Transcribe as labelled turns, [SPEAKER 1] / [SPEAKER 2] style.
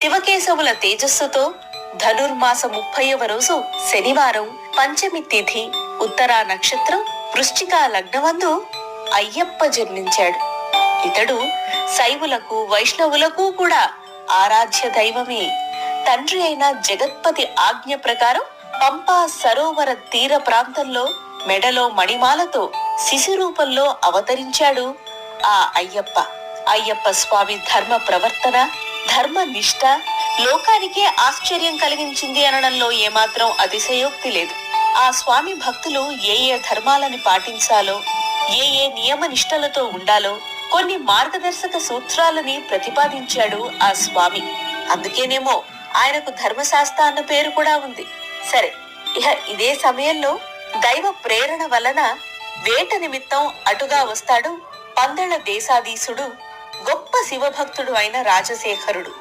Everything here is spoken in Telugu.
[SPEAKER 1] శివకేశవుల తేజస్సుతో ధనుర్మాస 30వ రోజు శనివారం పంచమి తిథి ఉత్తరా నక్షత్రం వృశ్చిక లగ్నమందు అయ్యప్ప జన్మించాడు. ఇతడు శైవులకు వైష్ణవులకు కూడా ఆరాధ్య దైవమే. తండ్రి అయిన జగత్పతి ఆజ్ఞ ప్రకారం పంపా సరోవర తీర ప్రాంతంలో మెడలో మణిమాలతో శిశు రూపంలో అవతరించాడు ఆ అయ్యప్ప. అయ్యప్ప స్వామి ధర్మ ప్రవర్తన, ధర్మ నిష్ఠ లోకానికే ఆశ్చర్యం కలిగించింది అనడంలో ఏమాత్రం అతిశయోక్తి లేదు. ఆ స్వామి భక్తులు ఏ ఏ ధర్మాలని పాటించాలో, ఏ ఏ నియమ నిష్టలతో ఉండాలో కొన్ని మార్గదర్శక సూత్రాలని ప్రతిపాదించాడు ఆ స్వామి. అందుకేనేమో ఆయనకు ధర్మశాస్త్ర అన్న పేరు కూడా ఉంది. సరే, ఇదే సమయంలో దైవ ప్రేరణ వలన వేట నిమిత్తం అటుగా వస్తాడు పందళ దేశాధీశుడు, గొప్ప శివభక్తుడు అయిన రాజశేఖరుడు.